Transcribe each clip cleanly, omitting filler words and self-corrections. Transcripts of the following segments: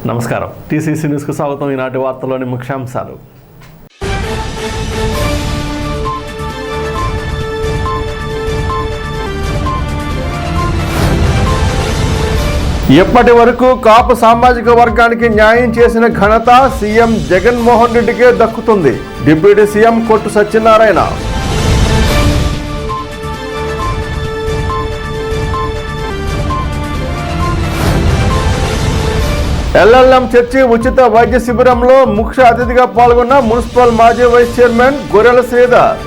నమస్కారం. టీసీసీ న్యూస్కు స్వాగతం. ఈనాటి వార్తల్లోని ముఖ్యాంశాలు. ఇప్పటి వరకు కాపు సామాజిక వర్గానికి న్యాయం చేసిన ఘనత సీఎం జగన్మోహన్ రెడ్డికే దక్కుతుంది. డిప్యూటీ సీఎం కొట్టు సత్యనారాయణ. ఎల్ఎల్ఎం చర్చి ఉచిత వైద్య శిబిరంలో ముఖ్య అతిథిగా పాల్గొన్న మున్సిపల్ మాజీ వైస్ చైర్మన్ గొర్రెల శ్రీధర్.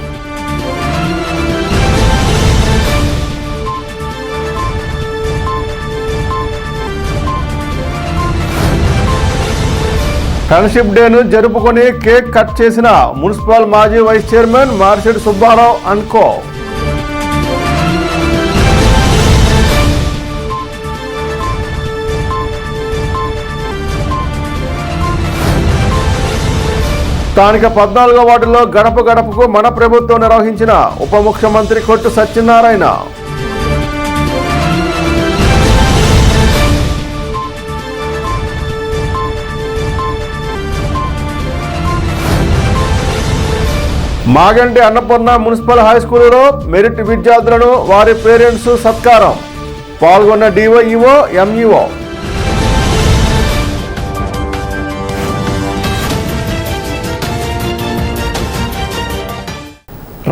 ఫ్రెండ్షిప్ డేను జరుపుకొని కేక్ కట్ చేసిన మున్సిపల్ మాజీ వైస్ చైర్మన్ మార్షెడ్ సుబ్బారావు అన్కో. స్థానిక 14వ వార్డులో గడప గడపకు మన ప్రభుత్వం నిర్వహించిన ఉప ముఖ్యమంత్రి కొట్టు సత్యనారాయణ. మాగంటి అన్నపూర్ణ మున్సిపల్ హై స్కూలులో మెరిట్ విద్యార్థులను వారి పేరెంట్స్ సత్కారం. పాల్గొన్న డివైఈఓ ఎంఈఓ.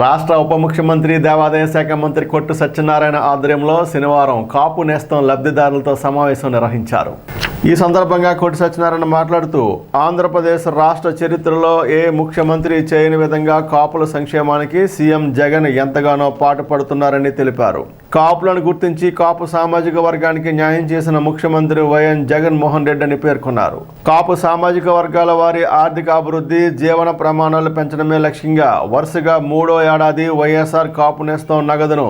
రాష్ట్ర ఉప ముఖ్యమంత్రి దేవాదాయ శాఖ మంత్రి కొట్టు సత్యనారాయణ ఆధ్వర్యంలో శనివారం కాపు నేస్తం లబ్ధిదారులతో సమావేశం నిర్వహించారు. ఈ సందర్భంగా కొట్టు సత్యనారాయణ మాట్లాడుతూ ఆంధ్రప్రదేశ్ రాష్ట్ర చరిత్రలో ఏ ముఖ్యమంత్రి చేయని విధంగా కాపుల సంక్షేమానికి సీఎం జగన్ ఎంతగానో పాటుపడుతున్నారని తెలిపారు. కాపులను గుర్తించి కాపు సామాజిక వర్గానికి న్యాయం చేసిన ముఖ్యమంత్రి వైఎస్ జగన్మోహన్ రెడ్డి అని పేర్కొన్నారు. కాపు సామాజిక వర్గాల వారి ఆర్థిక అభివృద్ధి, జీవన ప్రమాణాలు పెంచడమే లక్ష్యంగా వరుసగా 3వ ఏడాది వైఎస్ఆర్ కాపు నేస్తం నగదును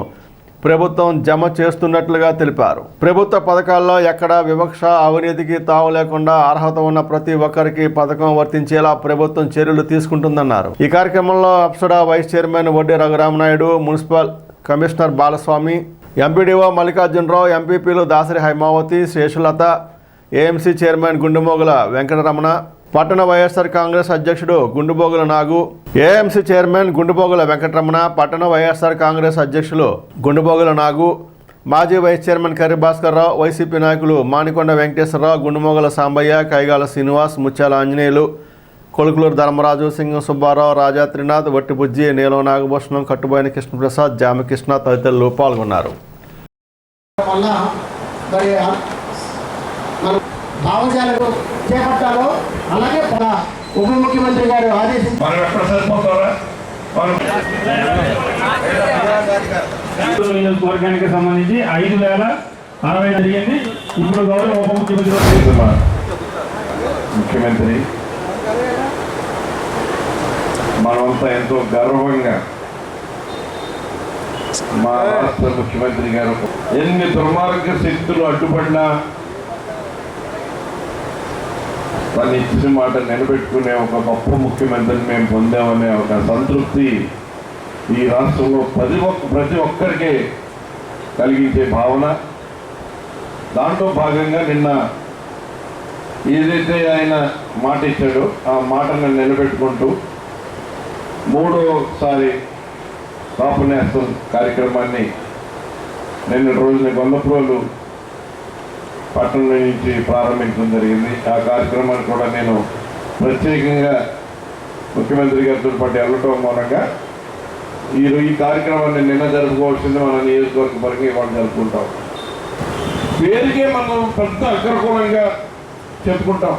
ప్రభుత్వం జమ చేస్తున్నట్లుగా తెలిపారు. ప్రభుత్వ పథకాల్లో ఎక్కడా వివక్ష, అవినీతికి తావు లేకుండా అర్హత ఉన్న ప్రతి ఒక్కరికి పథకం వర్తించేలా ప్రభుత్వం చర్యలు తీసుకుంటుందన్నారు. ఈ కార్యక్రమంలో అప్సడా vice chairman Vaddi Raghuramanaidu, municipal commissioner Balaswamy, MPDO Mallikarjunarao, ఎంపీపీలు దాసరి హైమావతి, శేషులత, ఏఎంసీ చైర్మన్ గుండుమోగుల వెంకటరమణ, పట్టణ వైఎస్ఆర్ కాంగ్రెస్ అధ్యక్షుడు గుండుబోగుల నాగు, ఏఎంసీ చైర్మన్ గుండుబోగుల వెంకటరమణ, పట్టణ వైఎస్ఆర్ కాంగ్రెస్ అధ్యక్షులు గుండుబోగుల నాగు, మాజీ వైస్ చైర్మన్ కర్రి భాస్కర్రావు, వైసీపీ నాయకులు మానికొండ వెంకటేశ్వరరావు, గుండుమోగుల సాంబయ్య, కైగాల శ్రీనివాస్, ముత్యాల ఆంజనేయులు, కొలుకులూరు ధర్మరాజు, సింగం సుబ్బారావు, రాజా త్రినాథ్, వట్టిబుజ్జి, నీలం నాగభూషణం, కట్టుబోయిన కృష్ణప్రసాద్, జామకృష్ణ తదితరులు పాల్గొన్నారు. భావజాలకు చేపట్టాలో అలాగే ఉప ముఖ్యమంత్రి గారు ఆదేశించారు. నియోజకవర్గానికి సంబంధించి 5,060 జరిగింది. ఇప్పుడు గౌరవ ఉప ముఖ్యమంత్రి మనమంతా ఎంతో గర్వంగా మా రాష్ట్ర ముఖ్యమంత్రి గారు ఎన్ని దుర్మార్గ శక్తులు అడ్డుపడినా వాళ్ళు ఇచ్చిన మాట నిలబెట్టుకునే ఒక గొప్ప ముఖ్యమంత్రిని మేము పొందామనే ఒక సంతృప్తి ఈ రాష్ట్రంలో ప్రతి ఒక్కరికి కలిగించే భావన. దాంట్లో భాగంగా నిన్న ఏదైతే ఆయన మాట ఇచ్చాడో ఆ మాటను నిలబెట్టుకుంటూ 3వసారి కాపు నేస్తం కార్యక్రమాన్ని నిన్న రోజున గొల్లప్రోలు పట్టణం నుంచి ప్రారంభించడం జరిగింది. ఆ కార్యక్రమాన్ని కూడా నేను ప్రత్యేకంగా ముఖ్యమంత్రి గారితో పాటు వెళ్ళటం మూలంగా ఈ కార్యక్రమాన్ని నిన్న జరుపుకోవాల్సింది మన నియోజకవర్గ పరంగా ఇవాళ జరుపుకుంటాం. పేరుకే మనం పెద్ద అగ్రకులంగా చెప్పుకుంటాం.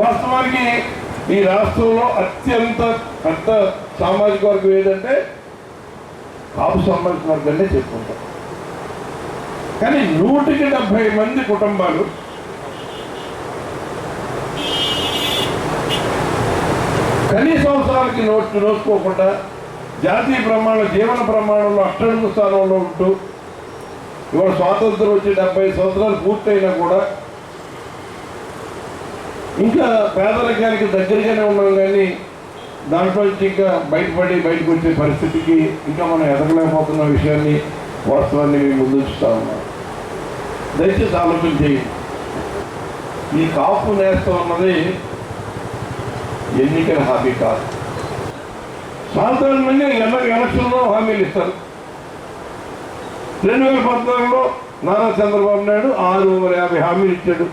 వాస్తవానికి ఈ రాష్ట్రంలో అత్యంత పెద్ద సామాజిక వర్గం ఏదంటే కాపు సామాజిక వర్గాన్ని చెప్పుకుంటాం. కానీ 170 మంది కుటుంబాలు కనీస అవసరాలకి నోచుకోకుండా జాతీయ జీవన ప్రమాణంలో అట్టడుగు స్థానంలో ఉంటూ ఇవాళ స్వాతంత్రం వచ్చి 70 సంవత్సరాలు పూర్తయినా కూడా ఇంకా పేదరికానికి దగ్గరగానే ఉన్నాం. కానీ దాంట్లో నుంచి ఇంకా బయటకు వచ్చే పరిస్థితికి ఇంకా మనం ఎదగలేకపోతున్న విషయాన్ని వాస్తవాన్ని మేము ముందుంచుతా ఉన్నాం. దయచేసి ఆలోచన చేయండి. ఈ కాపు నేస్తం అన్నది ఎన్నికల హామీ కాదు. సాధారణంగా ఎలక్షన్లో హామీలు ఇస్తారు. 2014లో నారా చంద్రబాబు నాయుడు 650 హామీలు ఇచ్చాడు.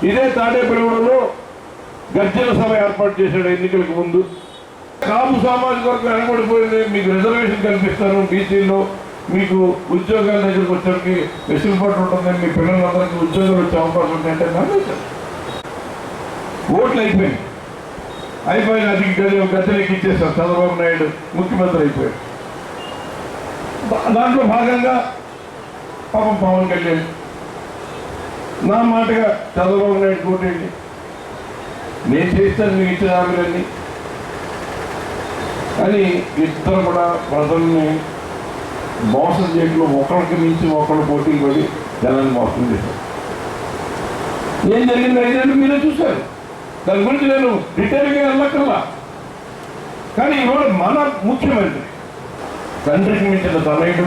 ఇదే తాడేపల్లిగూడలో గర్జన సభ ఏర్పాటు చేశాడు ఎన్నికలకు ముందు. కాపు సామాజిక వర్గం వెనబడిపోయింది, మీకు రిజర్వేషన్ కల్పిస్తాను, బీసీలో మీకు ఉద్యోగాల దగ్గరికి వచ్చేసరికి వెసులుబాటు ఉంటుంది, మీ పిల్లలందరికీ ఉద్యోగాలు వచ్చే అవకాశం ఉంటాయంటే నమ్మేశారు. ఓట్లు అయిపోయింది. అది గద్దెలకి ఇచ్చేస్తారు. చంద్రబాబు నాయుడు ముఖ్యమంత్రి అయిపోయాడు. దాంట్లో భాగంగా పాపం పవన్ కళ్యాణ్ నా మాటగా చంద్రబాబు నాయుడు కోటేంటి, నేను చేస్తాను మీకు ఇచ్చిన హామీలన్నీ అని ఇద్దరు కూడా ప్రజల్ని మోసం చేయడంలో ఒకరికి మించి ఒకళ్ళు పోటీ పడి జనాన్ని మోసం చేశారు. ఏం జరిగింది 5 ఏళ్ళు మీరే చూశారు. దాని గురించి నేను డీటెయిల్గా వెళ్ళక్కర్లా. కానీ ఇవాళ మన ముఖ్యమంత్రి తండ్రికి మించిన తనయుడు,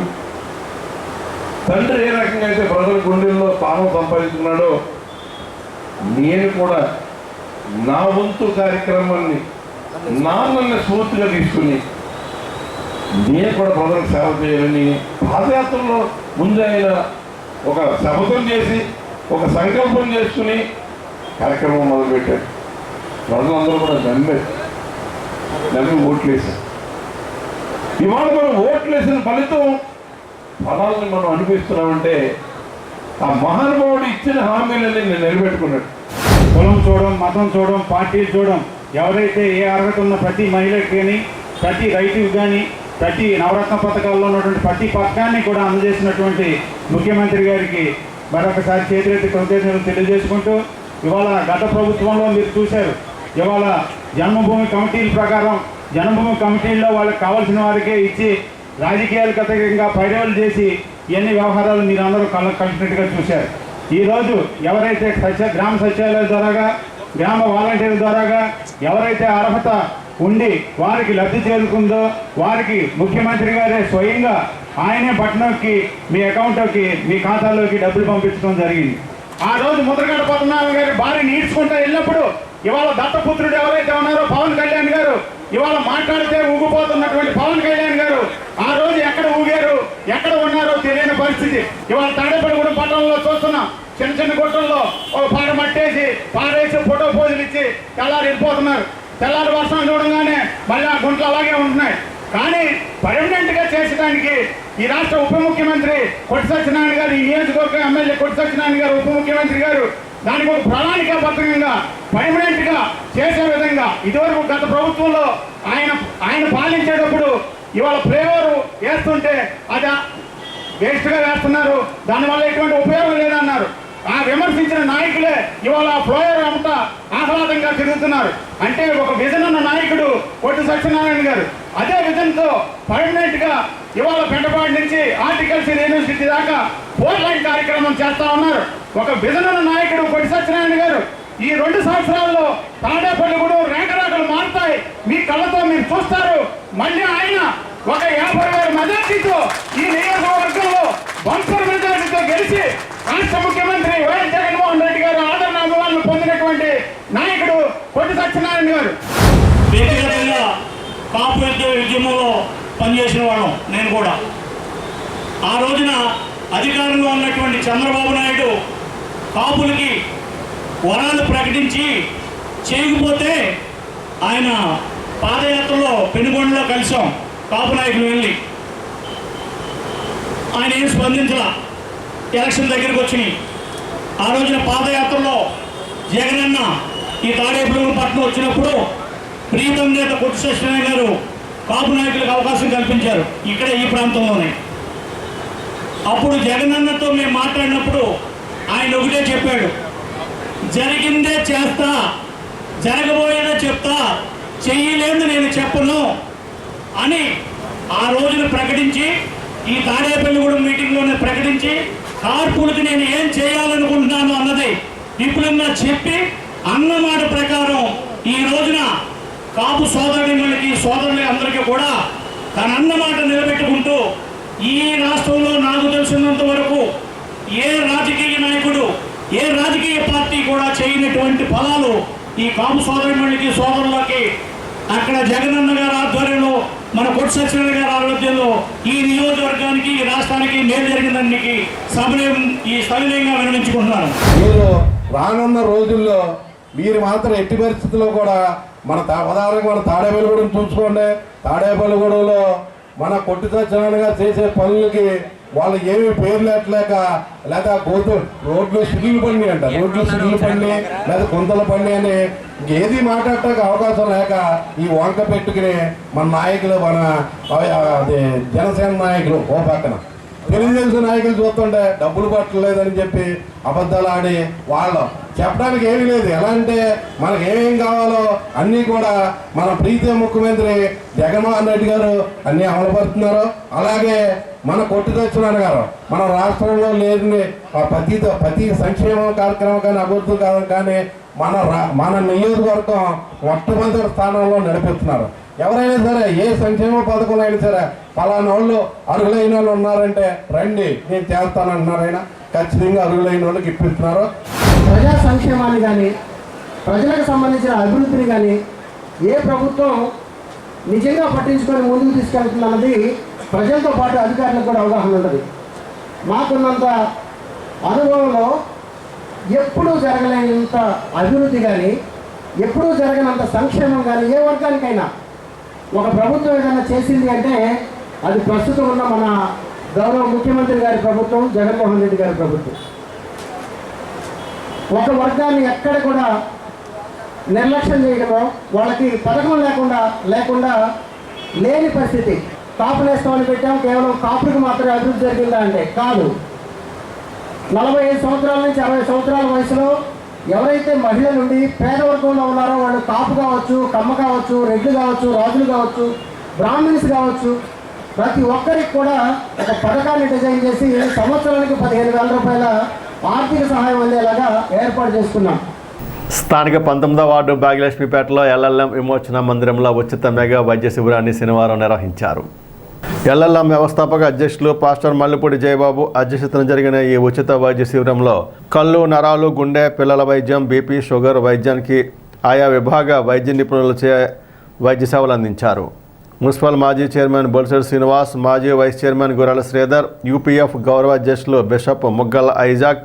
తండ్రి ఏ రకంగా అయితే ప్రజల గుండెల్లో స్థానం సంపాదించుకున్నాడో నేను కూడా నా వంతు కార్యక్రమాన్ని నాన్నని స్ఫూర్తిగా తీసుకుని నేను కూడా ప్రజలకు సేవ చేయాలని పాదయాత్రలో ముందు ఆయన ఒక శపథం చేసి ఒక సంకల్పం చేసుకుని కార్యక్రమం మొదలుపెట్టాడు. ప్రజలందరూ కూడా నమ్మి ఓట్లేశారు. ఇవాళ మనం ఓట్లేసిన ఫలితం ఫలాన్ని మనం అనిపిస్తున్నామంటే ఆ మహానుభావుడు ఇచ్చిన హామీలని నేను నిలబెట్టుకున్నాడు. కులం చూడడం, మతం చూడడం, పార్టీలు చూడడం, ఎవరైతే ఏ అర్హత ఉన్న ప్రతి మహిళకి కానీ, ప్రతి రైతుకి కానీ, ప్రతి నవరత్న పథకాల్లో ఉన్నటువంటి ప్రతి పథకాన్ని కూడా అందజేసినటువంటి ముఖ్యమంత్రి గారికి మరొకసారి చేతులెత్తి కృతజ్ఞతలు తెలియజేసుకుంటూ, ఇవాళ గత ప్రభుత్వంలో మీరు చూశారు, ఇవాళ జన్మభూమి కమిటీల ప్రకారం జన్మభూమి కమిటీల్లో వాళ్ళకి కావాల్సిన వారికే ఇచ్చి రాజకీయాలకు అతీతంగా పైరవలు చేసి ఎన్ని వ్యవహారాలు మీరు అందరూ కలిసినట్టుగా చూశారు. ఈరోజు ఎవరైతే గ్రామ సచివాలయాల ద్వారాగా, గ్రామ వాలంటీర్ల ద్వారాగా ఎవరైతే అర్హత ఉండి వారికి లబ్ధి చేరుకుందో వారికి ముఖ్యమంత్రి గారే స్వయంగా ఆయనే బటన్కి మీ అకౌంట్లోకి మీ ఖాతాలోకి డబ్బులు పంపించడం జరిగింది. ఆ రోజు ముద్రగడ పద్మనాభం గారి భార్యని ఈడ్చుకుంటూ వెళ్ళినప్పుడు ఇవాళ దత్తపుత్రుడు ఎవరైతే ఉన్నారో పవన్ కళ్యాణ్ గారు, ఇవాళ మాట్లాడితే ఊగిపోతున్నటువంటి పవన్ కళ్యాణ్ గారు ఆ రోజు ఎక్కడ ఊగారు, ఎక్కడ ఉన్నారో తెలియని పరిస్థితి. ఇవాళ తాడేపల్లిగూడెం పట్టణంలో చూస్తున్నాం, చిన్న చిన్న గుట్టల్లో ఒక పాట మట్టేసి పారేసి ఫోటో పోజులు ఇచ్చి తెల్లారి వెళ్ళిపోతున్నారు. తెల్లారి వర్షం చూడగానే మళ్ళీ ఆ గుంటలు అలాగే ఉంటున్నాయి. కానీ పర్మనెంట్గా చేసడానికి ఈ రాష్ట్ర ఉప ముఖ్యమంత్రి కొట్టి సత్యనారాయణ గారు, ఈ నియోజకవర్గ ఎమ్మెల్యే కొట్టి సత్యనారాయణ గారు, ఉప ముఖ్యమంత్రి గారు దానికి ఒక ప్రణాళికాబద్ధంగా పర్మనెంట్గా చేసే విధంగా ఇదివరకు గత ప్రభుత్వంలో ఆయన పాలించేటప్పుడు ఇవాళ ఫ్లేవర్ వేస్తుంటే అది వేస్ట్గా వేస్తున్నారు, దానివల్ల ఎటువంటి ఉపయోగం లేదన్నారు. ఆ విమర్శించిన నాయకులే ఇవాళ ఫ్లోయర్ అంతా ఆహ్లాదంగా తిరుగుతున్నారు. అంటే ఒక విజన్ ఉన్న నాయకుడు కొట్టి సత్యనారాయణ గారు అదే విజన్తో పర్మనెంట్ గా ఇవాళ పెంటపాటి నుంచి హార్టికల్చర్ యూనివర్సిటీ దాకా 4 లైన్ కార్యక్రమం చేస్తా ఉన్నారు. ఒక విజన్ ఉన్న నాయకుడు కొట్టి సత్యనారాయణ గారు ఈ 2 సంవత్సరాల్లో తాడేపల్లిగూడెం రేఖరాఖలు మారుతాయి, మీ కళ్ళతో మీరు చూస్తారు. మళ్ళీ ఆయన ఒక 50,000 మెజార్టీతో ఈ నియోజకవర్గంలో బంపర్ మెజార్టీతో గెలిచి రాష్ట్ర ముఖ్యమంత్రి వైఎస్ జగన్మోహన్ రెడ్డి గారు ఆదరణ అభిమానులు పొందినటువంటి నాయకుడు కొట్టి సత్యనారాయణ గారు. వ్యక్తిగతంగా కాపు ఉద్యమంలో పనిచేసిన వాళ్ళం నేను కూడా. ఆ రోజున అధికారంలో ఉన్నటువంటి చంద్రబాబు నాయుడు కాపులకి వరాలు ప్రకటించి చేయకపోతే ఆయన పాదయాత్రలో పెనుగొండలో కలిసాం. కాపు నాయకులు వెళ్ళి ఆయన ఏం స్పందించాల. ఎలక్షన్ దగ్గరికి వచ్చినాయి. ఆ రోజున పాదయాత్రలో జగనన్న ఈ తాడేపల్లిగూడెం పట్టణం వచ్చినప్పుడు ప్రీతం నేత కొట్టి సత్యనారాయణ గారు కాపు నాయకులకు అవకాశం కల్పించారు ఇక్కడ ఈ ప్రాంతంలోనే. అప్పుడు జగనన్నతో మేము మాట్లాడినప్పుడు ఆయన ఒకటే చెప్పాడు, జరిగిందే చేస్తా, జరగబోయేదే చెప్తా, చెయ్యలేదు నేను చెప్పను అని ఆ రోజున ప్రకటించి ఈ తాడేపల్లిగూడెం మీటింగ్లోనే ప్రకటించి కార్పులకు నేను ఏం చేయాలనుకుంటున్నాను అన్నది విపులంగా చెప్పి అన్నమాట ప్రకారం ఈ రోజున కాపు సోదరులకి సోదరులకి అందరికీ కూడా తన అన్నమాట నిలబెట్టుకుంటూ ఈ రాష్ట్రంలో నాకు తెలిసినంత వరకు ఏ రాజకీయ నాయకుడు ఏ రాజకీయ పార్టీ కూడా చేయనటువంటి ఫలాలు ఈ కాపు సోదరులకి సోదరులకి అక్కడ జగనన్న గారి ఆధ్వర్యంలో మన కొట్టు సత్యనారాయణ గారి ఆరోగ్యంలో ఈ నియోజకవర్గానికి ఈ రాష్ట్రానికి మేలు జరిగిందానికి సవినయంగా విన్నవించుకుంటున్నాను. మీరు రానున్న రోజుల్లో మీరు మాత్రం ఎట్టి పరిస్థితుల్లో కూడా ఉదాహరణకు మన తాడేపల్లిగూడెం చూసుకోండి. తాడేపల్లిగూడెంలో మన కొట్టు సత్యనారాయణ గారు చేసే పనులకి వాళ్ళు ఏమి పేర్లు ఎట్టలేక లేదా రోడ్లు సిడ్లు పండి అంట, రోడ్లు సిడ్లు పండి లేదా గుంతల పండి అని ఏది మాట్లాడటానికి అవకాశం లేక ఈ వంక పెట్టుకుని మన నాయకులు జనసేన నాయకులు ఓ పక్కన తెలుగుదేశం నాయకులు చూస్తుంటే డబ్బులు పట్టలేదని చెప్పి అబద్ధాలు ఆడి వాళ్ళు చెప్పడానికి ఏమీ లేదు. ఎలా అంటే మనకు ఏమేం కావాలో అన్నీ కూడా మన ప్రీతియ ముఖ్యమంత్రి జగన్మోహన్ రెడ్డి గారు అన్నీ అమలుపరుస్తున్నారు. అలాగే మన కొట్టు సత్యనారాయణ గారు మన రాష్ట్రంలో లేని ప్రతి సంక్షేమ కార్యక్రమం కానీ అభివృద్ధి కాదు కానీ మన నియోజకవర్గం మొట్టమొదటి స్థానంలో నడిపిస్తున్నారు. ఎవరైనా సరే ఏ సంక్షేమ పథకంలో అయినా సరే పలానా వాళ్ళు అర్హులైన వాళ్ళు ఉన్నారంటే రండి నేను చేస్తానంటున్నారైనా ఖచ్చితంగా అర్హులైన వాళ్ళకి ఇప్పిస్తున్నారు. ప్రజా సంక్షేమాన్ని కానీ ప్రజలకు సంబంధించిన అభివృద్ధిని కానీ ఏ ప్రభుత్వం నిజంగా పట్టించుకొని ముందుకు తీసుకెళ్తుందన్నది ప్రజలతో పాటు అధికారులకు కూడా అవగాహన ఉంటుంది. మాకున్నంత అనుభవంలో ఎప్పుడూ జరగలేనంత అభివృద్ధి కానీ ఎప్పుడూ జరగనంత సంక్షేమం కానీ ఏ వర్గానికైనా ఒక ప్రభుత్వం ఏదైనా చేసింది అంటే అది ప్రస్తుతం ఉన్న మన గౌరవ ముఖ్యమంత్రి గారి ప్రభుత్వం, జగన్మోహన్ రెడ్డి గారి ప్రభుత్వం. ఒక వర్గాన్ని ఎక్కడ కూడా నిర్లక్ష్యం చేయడమో వాళ్ళకి పథకం లేకుండా లేని పరిస్థితి. కాపు నేస్తామని పెట్టాం, కేవలం కాపులకు మాత్రమే అభివృద్ధి జరిగిందా అంటే కాదు. 45 సంవత్సరాల నుంచి 60 సంవత్సరాల వయసులో ఎవరైతే మహిళ నుండి పేద వర్గంలో ఉన్నారో వాళ్ళు కాపు కావచ్చు, కమ్మ కావచ్చు, రెడ్లు కావచ్చు, రాజులు కావచ్చు, బ్రాహ్మణ్స్ కావచ్చు, ప్రతి ఒక్కరికి కూడా ఒక పథకాన్ని డిజైన్ చేసి సంవత్సరానికి 15,000 రూపాయల ఆర్థిక సహాయం అందేలాగా ఏర్పాటు చేసుకున్నాం. స్థానిక 19వ వార్డు భాగ్యలక్ష్మీపేటలో ఎల్ఎల్ఎం విమోచన మందిరంలో ఉచిత మెగా వైద్య శిబిరాన్ని శనివారం నిర్వహించారు. ఎల్ఎల్ఎం వ్యవస్థాపక అధ్యక్షులు పాస్టర్ మల్లిపూడి జయబాబు అధ్యక్షతన జరిగిన ఈ ఉచిత వైద్య శిబిరంలో కళ్ళు, నరాలు, గుండె, పిల్లల వైద్యం, బీపీ, షుగర్ వైద్యానికి ఆయా విభాగ వైద్య నిపుణులచే వైద్య సేవలు అందించారు. మున్సిపల్ మాజీ చైర్మన్ బొలిశెట్టి శ్రీనివాస్, మాజీ వైస్ చైర్మన్ గుర్రాల శ్రీధర్, యూపీఎఫ్ గౌరవ అధ్యక్షులు బిషప్ ముగ్గల ఐజాక్,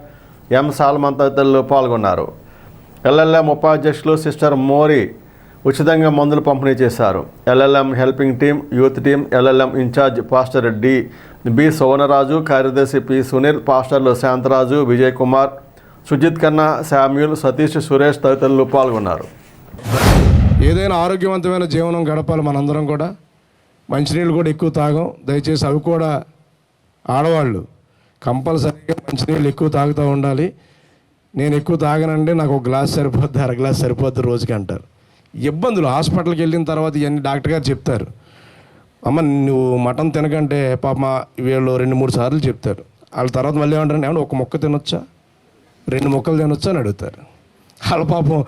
ఎం సాల్మన్ తదితరులు పాల్గొన్నారు. ఎల్ఎల్ఎం ఉపాధ్యక్షులు సిస్టర్ మోరీ ఉచితంగా మందులు పంపిణీ చేశారు. LLM helping team, youth team, LLM incharge pastor B Sonaraju, కార్యదర్శి పి సునీల్, పాస్టర్లు శాంతరాజు, విజయ్ కుమార్, సుజిత్ ఖన్నా, శామ్యూల్, సతీష్, సురేష్ తదితరులు పాల్గొన్నారు. ఏదైనా ఆరోగ్యవంతమైన జీవనం గడపాలి. మనందరం కూడా మంచినీళ్ళు కూడా ఎక్కువ తాగం. దయచేసి అవి కూడా ఆడవాళ్ళు కంపల్సరీగా మంచినీళ్ళు ఎక్కువ తాగుతూ ఉండాలి. నేను ఎక్కువ తాగనండి, నాకు ఒక గ్లాస్ సరిపోద్ది, అర గ్లాస్ సరిపోద్ది రోజుకి అంటారు. ఇబ్బందులు హాస్పిటల్కి వెళ్ళిన తర్వాత ఇవన్నీ డాక్టర్ గారు చెప్తారు. అమ్మ నువ్వు మటన్ తినకంటే పాప వీళ్ళు 2-3 సార్లు చెప్తారు. వాళ్ళ తర్వాత మళ్ళీ ఏమంటారు, ఏమన్నా ఒక ముక్క తినొచ్చా, 2 ముక్కలు తినొచ్చా అని అడుగుతారు. వాళ్ళ పాపం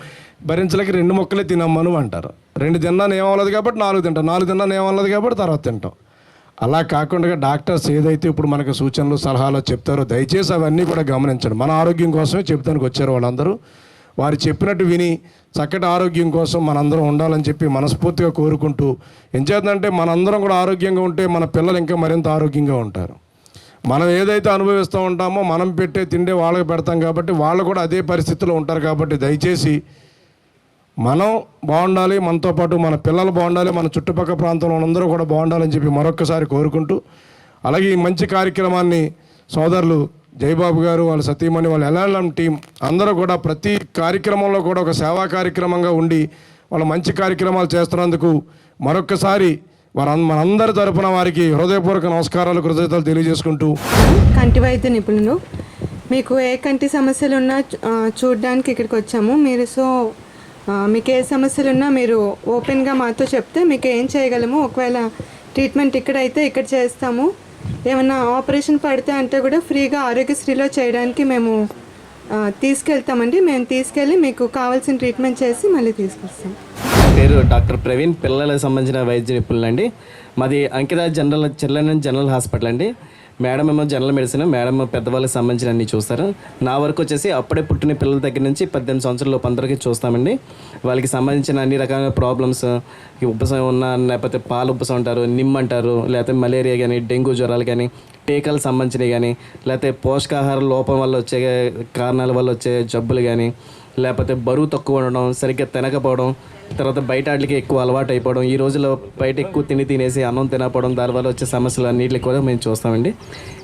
భరించలేక 2 ముక్కలే తినమ్మను అంటారు. 2 తిన్నాను ఏమవ్వలేదు కాబట్టి 4 తింటాం, 4 తిన్నాను ఏమవ్వలేదు కాబట్టి తర్వాత తింటాం. అలా కాకుండా డాక్టర్స్ ఏదైతే ఇప్పుడు మనకు సూచనలు సలహాలు చెప్తారో దయచేసి అవన్నీ కూడా గమనించండి. మన ఆరోగ్యం కోసమే చెప్తానికి వచ్చారు వాళ్ళందరూ. వారు చెప్పినట్టు విని చక్కటి ఆరోగ్యం కోసం మనందరం ఉండాలని చెప్పి మనస్ఫూర్తిగా కోరుకుంటూ, ఏం చేద్దంటే మనందరం కూడా ఆరోగ్యంగా ఉంటే మన పిల్లలు ఇంకా మరింత ఆరోగ్యంగా ఉంటారు. మనం ఏదైతే అనుభవిస్తూ ఉంటామో మనం పెట్టే తిండే వాళ్ళకి పెడతాం కాబట్టి వాళ్ళు కూడా అదే పరిస్థితిలో ఉంటారు. కాబట్టి దయచేసి మనం బాగుండాలి, మనతో పాటు మన పిల్లలు బాగుండాలి, మన చుట్టుపక్కల ప్రాంతంలో అందరూ కూడా బాగుండాలని చెప్పి మరొక్కసారి కోరుకుంటూ, అలాగే ఈ మంచి కార్యక్రమాన్ని సోదరులు జయబాబు గారు, వాళ్ళ సతీమణి, వాళ్ళ ఎల్ఎల్ఎం టీం అందరూ కూడా ప్రతి కార్యక్రమంలో కూడా ఒక సేవా కార్యక్రమంగా ఉండి వాళ్ళ మంచి కార్యక్రమాలు చేస్తున్నందుకు మరొక్కసారి మనందరి తరపున వారికి హృదయపూర్వక నమస్కారాలు, కృతజ్ఞతలు తెలియజేసుకుంటూ, కంటి వైద్య నిపుణులు, మీకు ఏ కంటి సమస్యలు ఉన్నా చూడడానికి ఇక్కడికి వచ్చాము. మీకు ఏ సమస్యలు ఉన్నా మీరు ఓపెన్గా మాతో చెప్తే మీకు ఏం చేయగలము. ఒకవేళ ట్రీట్మెంట్ ఇక్కడైతే ఇక్కడ చేస్తాము. ఏమన్నా ఆపరేషన్ పడితే అంటే కూడా ఫ్రీగా ఆరోగ్యశ్రీలో చేయడానికి మేము తీసుకెళ్తామండి. మేము తీసుకెళ్ళి మీకు కావాల్సిన ట్రీట్మెంట్ చేసి మళ్ళీ తీసుకొస్తాం. పేరు డాక్టర్ ప్రవీణ్, పిల్లలకు సంబంధించిన వైద్య నిపుణులు అండి. మాది అంకిత చిల్డ్రన్ జనరల్ హాస్పిటల్ అండి. మేడం ఏమో జనరల్ మెడిసిన్, మేడం పెద్దవాళ్ళకి సంబంధించిన అన్ని చూస్తారు. నా వరకు వచ్చేసి అప్పుడే పుట్టిన పిల్లల దగ్గర నుంచి 18 సంవత్సరాల లోపు అందరికీ చూస్తామండి. వాళ్ళకి సంబంధించిన అన్ని రకాల ప్రాబ్లమ్స్, ఉపశమనం ఉన్న, లేకపోతే పాలు ఉపశమనం అంటారు, నిమ్ అంటారు, లేకపోతే మలేరియా కానీ, డెంగ్యూ జ్వరాలు కానీ, టీకాలకు సంబంధించినవి కానీ, లేకపోతే పోషకాహార లోపం వల్ల వచ్చే కారణాల వల్ల వచ్చే జబ్బులు కానీ, లేకపోతే బరువు తక్కువ ఉండడం, సరిగ్గా తినకపోవడం, తర్వాత బయట వాటికి ఎక్కువ అలవాటు అయిపోవడం, ఈ రోజుల్లో బయట ఎక్కువ తినేసి అన్నం తినకపోవడం, దానివల్ల వచ్చే సమస్యలు అన్నింటికి కూడా మేము చూస్తామండి.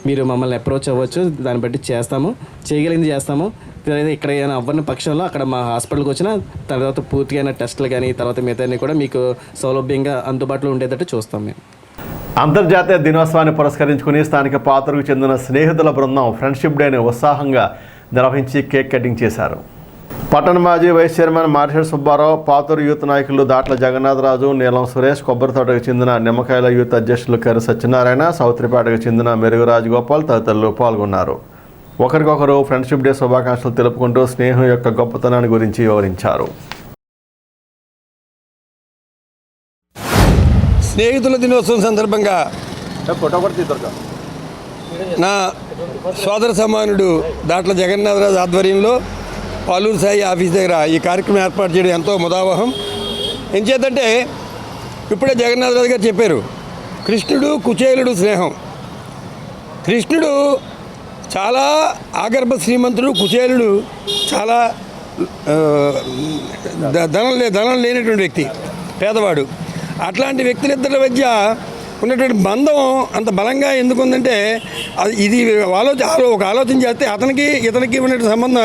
మీరు మమ్మల్ని అప్రోచ్ అవ్వచ్చు, దాన్ని బట్టి చేస్తాము, చేయగలిగింది చేస్తాము. తర్వాత ఇక్కడ ఏమైనా అవ్వని పక్షంలో అక్కడ మా హాస్పిటల్కి వచ్చిన తర్వాత పూర్తిగా టెస్టులు కానీ తర్వాత మిగతాన్ని కూడా మీకు సౌలభ్యంగా అందుబాటులో ఉండేటట్టు చూస్తాం మేము. అంతర్జాతీయ దినోత్సవాన్ని పురస్కరించుకుని స్థానిక పాతూరుకు చెందిన స్నేహితుల బృందం ఫ్రెండ్షిప్ డేని ఉత్సాహంగా నిర్వహించి కేక్ కటింగ్ చేశారు. పట్టణ మాజీ vice chairman Marshal Subbarao, Paturu youth నాయకులు దాట్ల జగన్నాథరాజు, నీలం సురేష్, కొబ్బరితోటకు చెందిన నిమ్మకాయల యూత్ అధ్యక్షులు కర్రి సత్యనారాయణ, సౌత్రిపేటకు చెందిన మెరుగు రాజగోపాల్ తదితరులు పాల్గొన్నారు. ఒకరికొకరు ఫ్రెండ్షిప్ డే శుభాకాంక్షలు తెలుపుకుంటూ స్నేహం యొక్క గొప్పతనాన్ని గురించి వివరించారు. స్నేహితుల దినోత్సవం సందర్భంగా నా సోదర సమానుడు దాట్ల జగన్నాథరాజు ఆధ్వర్యంలో పాలూరు సాయి ఆఫీస్ దగ్గర ఈ కార్యక్రమం ఏర్పాటు చేయడం ఎంతో ముదావహం. ఎంచేతంటే ఇప్పుడే జగన్నాథరాజు గారు చెప్పారు, కృష్ణుడు కుచేలుడు స్నేహం. కృష్ణుడు చాలా ఆగర్భ శ్రీమంతుడు, కుచేలుడు చాలా ధనం లేనటువంటి వ్యక్తి, పేదవాడు. అట్లాంటి వ్యక్తులిద్దరి మధ్య ఉన్నటువంటి బంధం అంత బలంగా ఎందుకుందంటే ఇది ఒక ఆలోచన చేస్తే అతనికి ఇతనికి ఉన్నటువంటి సంబంధం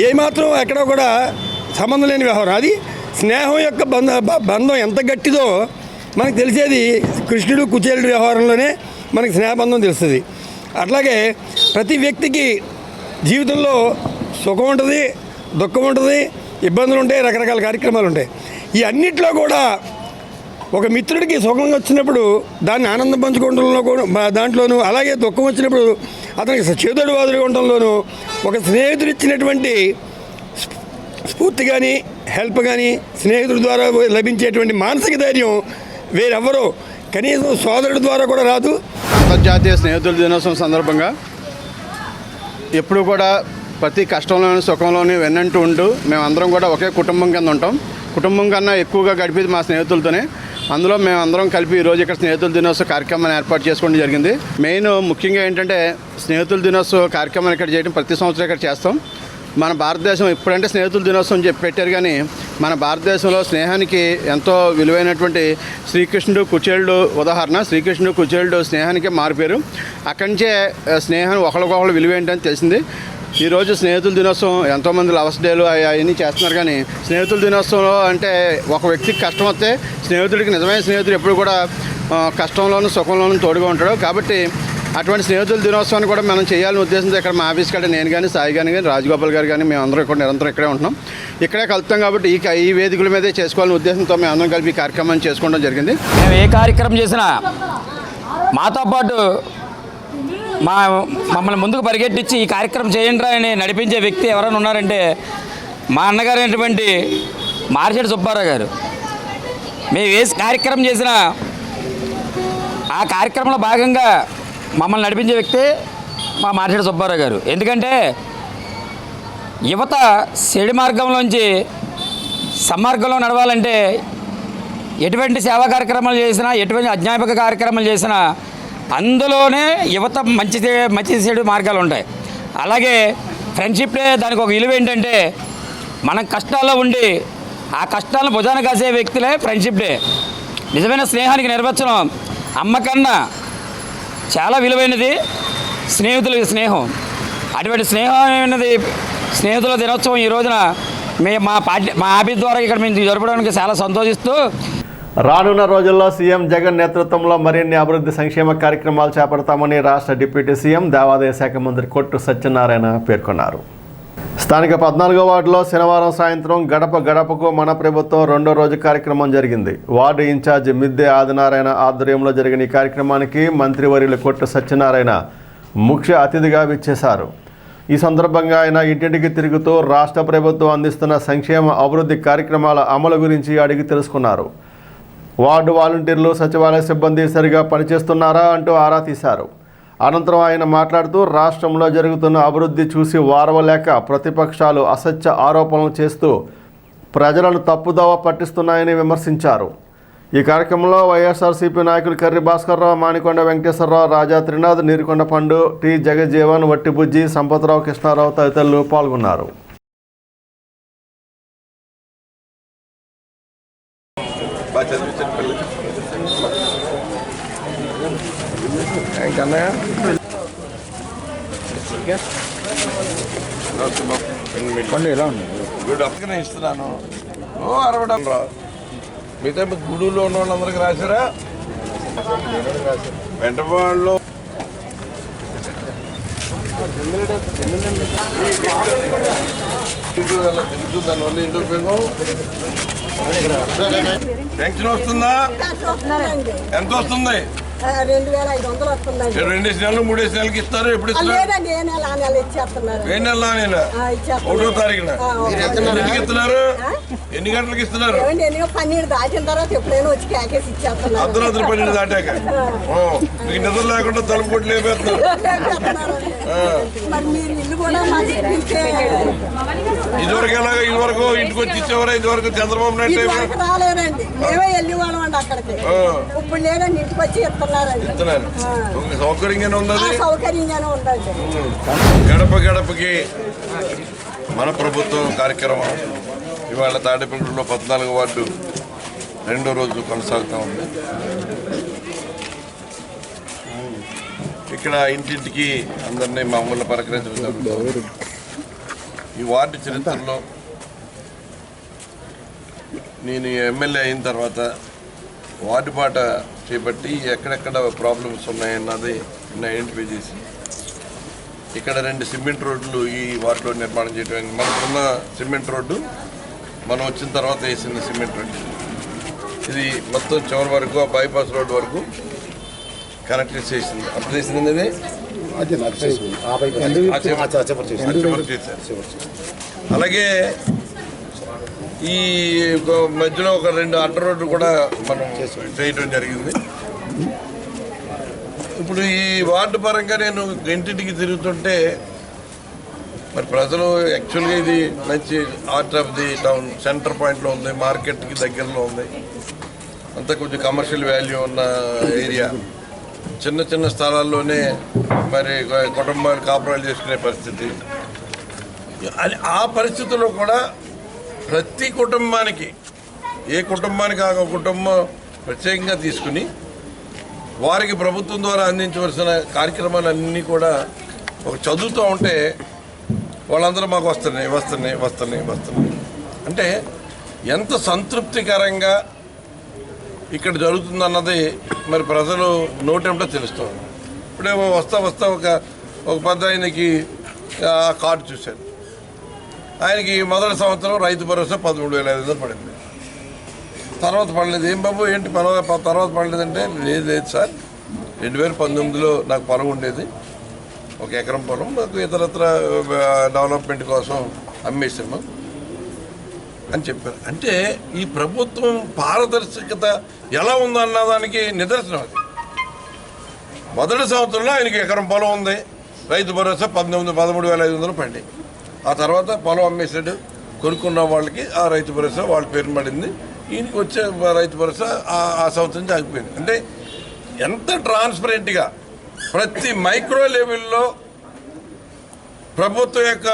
ఏమాత్రం ఎక్కడో కూడా సంబంధం లేని వ్యవహారం. అది స్నేహం యొక్క బంధం ఎంత గట్టిదో మనకు తెలిసేది కృష్ణుడు కుచేలుడు వ్యవహారంలోనే మనకి స్నేహబంధం తెలుస్తుంది. అట్లాగే ప్రతి వ్యక్తికి జీవితంలో సుఖం ఉంటుంది, దుఃఖం ఉంటుంది, ఇబ్బందులు ఉంటాయి, రకరకాల కార్యక్రమాలు ఉంటాయి. ఈ అన్నిట్లో కూడా ఒక మిత్రుడికి సుఖం వచ్చినప్పుడు దాన్ని ఆనందం పంచుకోవడంలో కూడా దాంట్లోనూ, అలాగే దుఃఖం వచ్చినప్పుడు అతనికి చేదోడు వాదుడుగా ఉండడంలోనూ ఒక స్నేహితుడు ఇచ్చినటువంటి స్ఫూర్తి కానీ హెల్ప్ కానీ స్నేహితుడి ద్వారా లభించేటువంటి మానసిక ధైర్యం వేరెవ్వరూ కనీసం సోదరుడి ద్వారా కూడా రాదు. అంతర్జాతీయ స్నేహితుల దినోత్సవం సందర్భంగా ఎప్పుడు కూడా ప్రతి కష్టంలోని సుఖంలోని వెన్నంటూ ఉంటూ మేమందరం కూడా ఒకే కుటుంబం కింద ఉంటాం. కుటుంబం కన్నా ఎక్కువగా గడిపేది మా స్నేహితులతోనే. అందులో మేమందరం కలిపి ఈరోజు ఇక్కడ స్నేహితుల దినోత్సవ కార్యక్రమాన్ని ఏర్పాటు చేసుకోవడం జరిగింది. ముఖ్యంగా ఏంటంటే స్నేహితుల దినోత్సవ కార్యక్రమాన్ని ఇక్కడ చేయడం ప్రతి సంవత్సరం ఇక్కడ చేస్తాం. మన భారతదేశం ఇప్పుడంటే స్నేహితుల దినోత్సవం పెట్టారు, కానీ మన భారతదేశంలో స్నేహానికి ఎంతో విలువైనటువంటి శ్రీకృష్ణుడు కుచేలుడు ఉదాహరణ. శ్రీకృష్ణుడు కుచేలుడు స్నేహానికే మారిపోయారు. అక్కడి నుంచే స్నేహం ఒకరికొకరు విలువ ఏంటని తెలిసింది. ఈరోజు స్నేహితుల దినోత్సవం ఎంతోమంది లవర్స్ డేలు అవన్నీ చేస్తున్నారు, కానీ స్నేహితుల దినోత్సవంలో అంటే ఒక వ్యక్తికి కష్టం వస్తే స్నేహితుడికి నిజమైన స్నేహితుడు ఎప్పుడు కూడా కష్టంలోనూ సుఖంలోనూ తోడుగా ఉంటాడు. కాబట్టి అటువంటి స్నేహితుల దినోత్సవాన్ని కూడా మనం చేయాలని ఉద్దేశంతో ఇక్కడ మా ఆఫీస్ కాడ నేను కానీ సాయి కానీ రాజగోపాల్ గారు కానీ మేమందరం ఇక్కడ నిరంతరం ఇక్కడే ఉంటున్నాం. ఇక్కడే కలుపుతాం కాబట్టి ఈ వేదికల మీదే చేసుకోవాలని ఉద్దేశంతో మేము అందరం కలిపి ఈ కార్యక్రమాన్ని చేసుకోవడం జరిగింది. మేము ఏ కార్యక్రమం చేసినా మాతో పాటు మమ్మల్ని ముందుకు పరిగెట్టించి ఈ కార్యక్రమం చేయండి అని నడిపించే వ్యక్తి ఎవరైనా ఉన్నారంటే మా అన్నగారు అయినటువంటి మార్షల్ సుబ్బారావు గారు. మేము ఏ కార్యక్రమం చేసినా ఆ కార్యక్రమంలో భాగంగా మమ్మల్ని నడిపించే వ్యక్తి మా మార్షల్ సుబ్బారావు గారు. ఎందుకంటే యువత చెడు మార్గంలోంచి సన్మార్గంలో నడవాలంటే ఎటువంటి సేవా కార్యక్రమాలు చేసినా, ఎటువంటి అధ్యాపక కార్యక్రమాలు చేసినా అందులోనే యువత మంచి చెడు మార్గాలు ఉంటాయి. అలాగే ఫ్రెండ్షిప్ డే దానికి ఒక విలువ ఏంటంటే మనం కష్టాల్లో ఉండి ఆ కష్టాలను భుజాన కాసే వ్యక్తులే ఫ్రెండ్షిప్ డే. నిజమైన స్నేహానికి నిర్వచనం అమ్మ కన్నా చాలా విలువైనది స్నేహితుల స్నేహం. అటువంటి స్నేహం అనేది స్నేహితుల దినోత్సవం ఈ రోజున మా ఆఫీస్ ద్వారా ఇక్కడ మేము జరపడానికి చాలా సంతోషిస్తూ, రానున్న రోజుల్లో సీఎం జగన్ నేతృత్వంలో మరిన్ని అభివృద్ధి సంక్షేమ కార్యక్రమాలు చేపడతామని రాష్ట్ర డిప్యూటీ సీఎం దేవాదాయ శాఖ మంత్రి కొట్టు సత్యనారాయణ పేర్కొన్నారు. స్థానిక 14వ వార్డులో శనివారం సాయంత్రం గడప గడపకు మన ప్రభుత్వం 2వ రోజు కార్యక్రమం జరిగింది. వార్డు ఇన్ఛార్జ్ మిద్దె ఆదినారాయణ ఆధ్వర్యంలో జరిగిన ఈ కార్యక్రమానికి మంత్రివర్యులు కొట్టు సత్యనారాయణ ముఖ్య అతిథిగా విచ్చేశారు. ఈ సందర్భంగా ఆయన ఇంటింటికి తిరుగుతూ రాష్ట్ర ప్రభుత్వం అందిస్తున్న సంక్షేమ అభివృద్ధి కార్యక్రమాల అమలు గురించి అడిగి తెలుసుకున్నారు. వార్డు వాలంటీర్లు సచివాలయ సిబ్బంది సరిగా పనిచేస్తున్నారా అంటూ ఆరా తీశారు. అనంతరం ఆయన మాట్లాడుతూ రాష్ట్రంలో జరుగుతున్న అభివృద్ధి చూసి వారవలేక ప్రతిపక్షాలు అసత్య ఆరోపణలు చేస్తూ ప్రజలను తప్పుదోవ పట్టిస్తున్నాయని విమర్శించారు. ఈ కార్యక్రమంలో వైఎస్ఆర్సీపీ నాయకులు కర్రి భాస్కర్రావు, మానికొండ వెంకటేశ్వరరావు, రాజా త్రినాథ్, నీరుకొండ పండు, టి జగజ్జీవన్, వట్టిబుజ్జి, సంపత్రావు, కృష్ణారావు తదితరులు పాల్గొన్నారు. ఇస్తున్నాను అరవడం రా మిగతా గుడిలో ఉన్న వాళ్ళందరికీ రాశారా? వెంటవాళ్ళు దానివల్ల ఇంటి ఉపయోగం పెన్షన్ వస్తుందా? ఎంత వస్తుంది? 2500 వస్తుందండి. 2 నెలలు 3 నెలలకి ఇస్తారు. ఎప్పుడు ఇస్తారు? ఏ నెల? 1వ తారీఖున. ఎన్నింటికి ఇస్తున్నారు? ఎన్ని గంటలకు ఇస్తున్నారు? 12 దాటిన తర్వాత ఎప్పుడైనా వచ్చి క్యాకేసి ఇచ్చేస్తున్నారు. అర్ధరాత్రి 12 దాటాక మీకు నిద్ర లేకుండా తలుపు కొట్టి లేపేస్తున్నారు. ఇదివరకు ఎలాగ? ఇదివరకు ఇంటికి వచ్చి ఇచ్చేవారా? ఇదివరకు చంద్రబాబు నాయుడు రాలేదండి, మేమే వెళ్ళి వాళ్ళం అండి అక్కడికి. ఇప్పుడు లేదండి, ఇంటికి వచ్చి ఇస్తున్నారు. సౌకర్యంగానే ఉంది. సౌకర్యంగానే ఉందండి. గడప గడపకి మన ప్రభుత్వం కార్యక్రమం ఇవాళ తాడేపల్లిలో 14వ వార్డు 2వ రోజు కొనసాగుతూ ఉంది. ఇక్కడ ఇంటింటికి అందరినీ మామూలు పలకరించడం జరుగుతుంది. ఈ వార్డు చరిత్రలో నేను ఎమ్మెల్యే అయిన తర్వాత వార్డు పాట చేపట్టి ఎక్కడెక్కడ ప్రాబ్లమ్స్ ఉన్నాయన్నది ఐడెంటిఫై చేసి ఇక్కడ 2 సిమెంట్ రోడ్లు ఈ వార్డులో నిర్మాణం చేయడం. మనకున్న సిమెంట్ రోడ్డు మనం వచ్చిన తర్వాత వేసిన సిమెంట్ రోడ్డు ఇది మొత్తం చివరి వరకు ఆ బైపాస్ రోడ్డు వరకు కనెక్ట్ చేసింది. అప్పుడు చేసింది అలాగే ఈ మధ్యలో ఒక 2 అడ్డ రోడ్లు కూడా మనం చేయడం జరిగింది. ఇప్పుడు ఈ వార్డు పరంగా నేను ఇంటింటికి తిరుగుతుంటే మరి ప్రజలు యాక్చువల్గా ఇది మంచి heart of the town, centre పాయింట్లో ఉంది, మార్కెట్కి దగ్గరలో ఉంది, అంతా కొంచెం కమర్షియల్ వాల్యూ ఉన్న ఏరియా. చిన్న చిన్న స్థలాల్లోనే మరి కుటుంబాలు కాపురాలు చేసుకునే పరిస్థితి. ఆ పరిస్థితుల్లో కూడా ప్రతి కుటుంబానికి, ఏ కుటుంబానికి ఆ కుటుంబం ప్రత్యేకంగా తీసుకుని వారికి ప్రభుత్వం ద్వారా అందించవలసిన కార్యక్రమాలన్నీ కూడా ఒక చదువుతూ ఉంటే వాళ్ళందరూ మాకు వస్తున్నాయి అంటే ఎంత సంతృప్తికరంగా ఇక్కడ జరుగుతుందన్నది మరి ప్రజలు నోటేమిటో తెలుస్తుంది. ఇప్పుడేమో వస్తా ఒక పెద్ద ఆయనకి కార్డు చూశాను. ఆయనకి మొదటి సంవత్సరం రైతు భరోసా 13,500 పడింది. తర్వాత పడలేదు. ఏం బాబు ఏంటి తర్వాత పడలేదంటే లేదు సార్, 2019లో నాకు పొలం ఉండేది, 1 ఎకరం పొలం, నాకు ఇతరత్ర డెవలప్మెంట్ కోసం అమ్మేసాము అని చెప్పారు. అంటే ఈ ప్రభుత్వం పారదర్శకత ఎలా ఉందన్న దానికి నిదర్శనం అది. మొదటి సంవత్సరంలో ఆయనకి ఎకరం పొలం ఉంది, రైతు భరోసా 13,500 పడింది. ఆ తర్వాత పొలం అమ్మేసాడు, కొనుక్కున్న వాళ్ళకి ఆ రైతు భరోసా వాళ్ళ పేరు పడింది. ఈయనకి వచ్చే రైతు భరోసా ఆ సంవత్సరం ఆగిపోయింది. అంటే ఎంత ట్రాన్స్పరెంట్గా ప్రతి మైక్రో లెవెల్లో ప్రభుత్వం యొక్క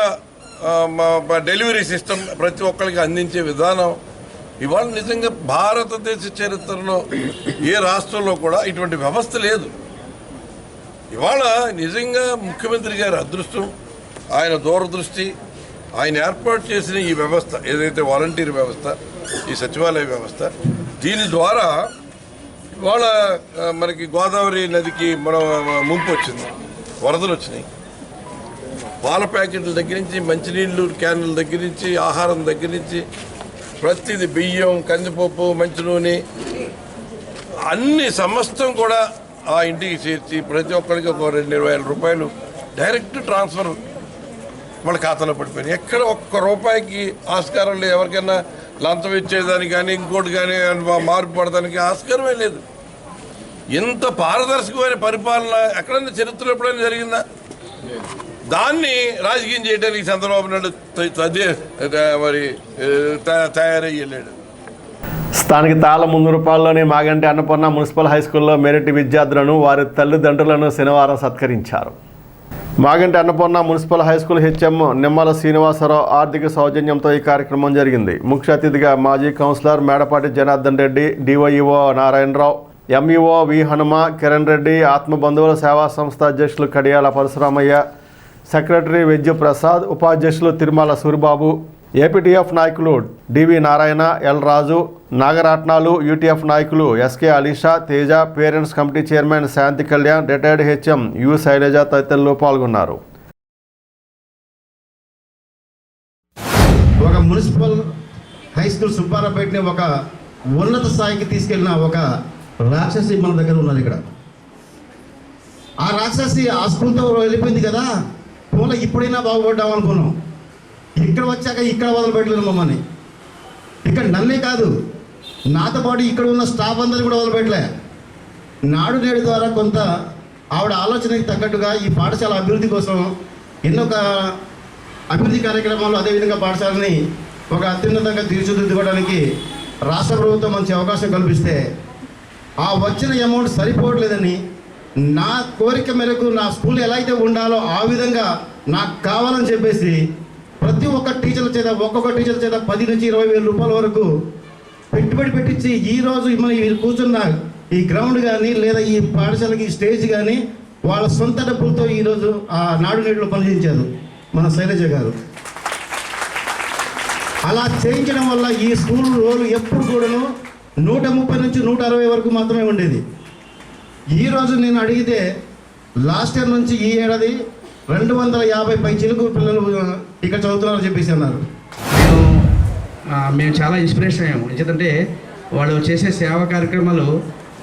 డెలివరీ సిస్టమ్ ప్రతి ఒక్కరికి అందించే విధానం ఇవాళ నిజంగా భారతదేశ చరిత్రలో ఏ రాష్ట్రంలో కూడా ఇటువంటి వ్యవస్థ లేదు. ఇవాళ నిజంగా ముఖ్యమంత్రి గారి అదృష్టం, ఆయన దూరదృష్టి, ఆయన ఏర్పాటు చేసిన ఈ వ్యవస్థ ఏదైతే వాలంటీర్ వ్యవస్థ, ఈ సచివాలయ వ్యవస్థ, దీని ద్వారా ఇవాళ మనకి గోదావరి నదికి ముంపు వచ్చింది, వరదలు వచ్చినాయి. పాల ప్యాకెట్ల దగ్గర నుంచి, మంచినీళ్ళు క్యాన్ల దగ్గర నుంచి, ఆహారం దగ్గర నుంచి ప్రతిది, బియ్యం, కందిపప్పు, మంచి నూనె అన్ని సమస్తం కూడా ఆ ఇంటికి చేర్చి ప్రతి ఒక్కరికి ఒక 2,20,000 రూపాయలు డైరెక్ట్ ట్రాన్స్ఫర్ వాళ్ళ ఖాతాలో పడిపోయినాయి. ఎక్కడ ఒక్క రూపాయికి ఆస్కారం లేదు. ఎవరికైనా లంచం ఇచ్చేదానికి కానీ ఇంకోటి కానీ మార్పు పడడానికి ఆస్కారమే లేదు. ఇంత పారదర్శకమైన పరిపాలన ఎక్కడైనా చరిత్రలో ఎప్పుడైనా జరిగిందా? దాన్ని రాజకీయం చేయడానికి చంద్రబాబు నాయుడు తయారయ్యి వెళ్ళాడు. స్థానిక తాళముంగురుపాల్లోని మాగంటి అన్నపూర్ణ మున్సిపల్ హైస్కూల్లో మెరిట్ విద్యార్థులను వారి తల్లిదండ్రులను శనివారం సత్కరించారు. Maganti Annapurna municipal high school HM Nimmala Srinivasarao ఆర్థిక సౌజన్యంతో ఈ కార్యక్రమం జరిగింది. ముఖ్య అతిథిగా మాజీ councillor Medapati Janardhan Reddy, DYEO Narayanarao, MEO V Hanuma, Kiran Reddy, ఆత్మబంధువుల సేవా సంస్థ అధ్యక్షులు కడియాల పరశురామయ్య, సెక్రటరీ వెజ్జు ప్రసాద్, ఉపాధ్యక్షులు తిరుమల సూరిబాబు, ఏపీటీఎఫ్ నాయకులు డివి నారాయణ, ఎల్ రాజు, నాగరాట్నాలు, యూటీఎఫ్ నాయకులు SK Alisha, Teja, parents committee chairman Shanthi Kalyan, retired HM you Shailaja తదితరులు పాల్గొన్నారు. ఒక మున్సిపల్ హై స్కూల్ సుబ్బారావుపేటని ఒక ఉన్నత స్థాయికి తీసుకెళ్ళిన ఒక రాక్షసి మన దగ్గర ఉన్నది. ఇక్కడ ఆ రాక్షసి ఆ స్కూల్తో వెళ్ళిపోయింది కదా, పోలే ఇప్పుడైనా బాగుపడ్డాం అనుకున్నాం. ఇక్కడ వచ్చాక ఇక్కడ వదిలిపెట్టలేదు మమ్మల్ని. ఇక్కడ నన్నే కాదు, నాతో పాటు ఇక్కడ ఉన్న స్టాఫ్ అందరినీ కూడా వదిలిపెట్టలే. నాడు నేడు ద్వారా కొంత ఆవిడ ఆలోచనకి తగ్గట్టుగా ఈ పాఠశాల అభివృద్ధి కోసం ఎన్నో అభివృద్ధి కార్యక్రమాలు, అదేవిధంగా పాఠశాలని ఒక అత్యున్నతంగా తీర్చిదిద్దుకోవడానికి రాష్ట్ర ప్రభుత్వం మంచి అవకాశం కల్పిస్తే ఆ వచ్చిన అమౌంట్ సరిపోవట్లేదని నా కోరిక మేరకు నా స్కూల్ ఎలా అయితే ఉండాలో ఆ విధంగా నాకు కావాలని చెప్పేసి ప్రతి ఒక్క టీచర్ల చేత ఒక్కొక్క టీచర్ చేత 10 నుంచి 20 వేల రూపాయల వరకు పెట్టుబడి పెట్టించి ఈరోజు మనం కూర్చున్న ఈ గ్రౌండ్ కానీ లేదా ఈ పాఠశాలకి స్టేజ్ కానీ వాళ్ళ సొంత డబ్బులతో ఈరోజు ఆ నాడు నేడులో పనిచేయించారు మన శైలజ గారు. అలా చేయించడం వల్ల ఈ స్కూల్ రోలు ఎప్పుడు కూడాను 130 నుంచి 160 వరకు మాత్రమే ఉండేది. ఈరోజు నేను అడిగితే లాస్ట్ ఇయర్ నుంచి ఈ ఏడాది 250 పై చిలుకు పిల్లలు ఇక్కడ చదువుతున్నారని చెప్పేసి అన్నారు. మేము చాలా ఇన్స్పిరేషన్ అయ్యాము. ఎందుకంటే వాళ్ళు చేసే సేవా కార్యక్రమాలు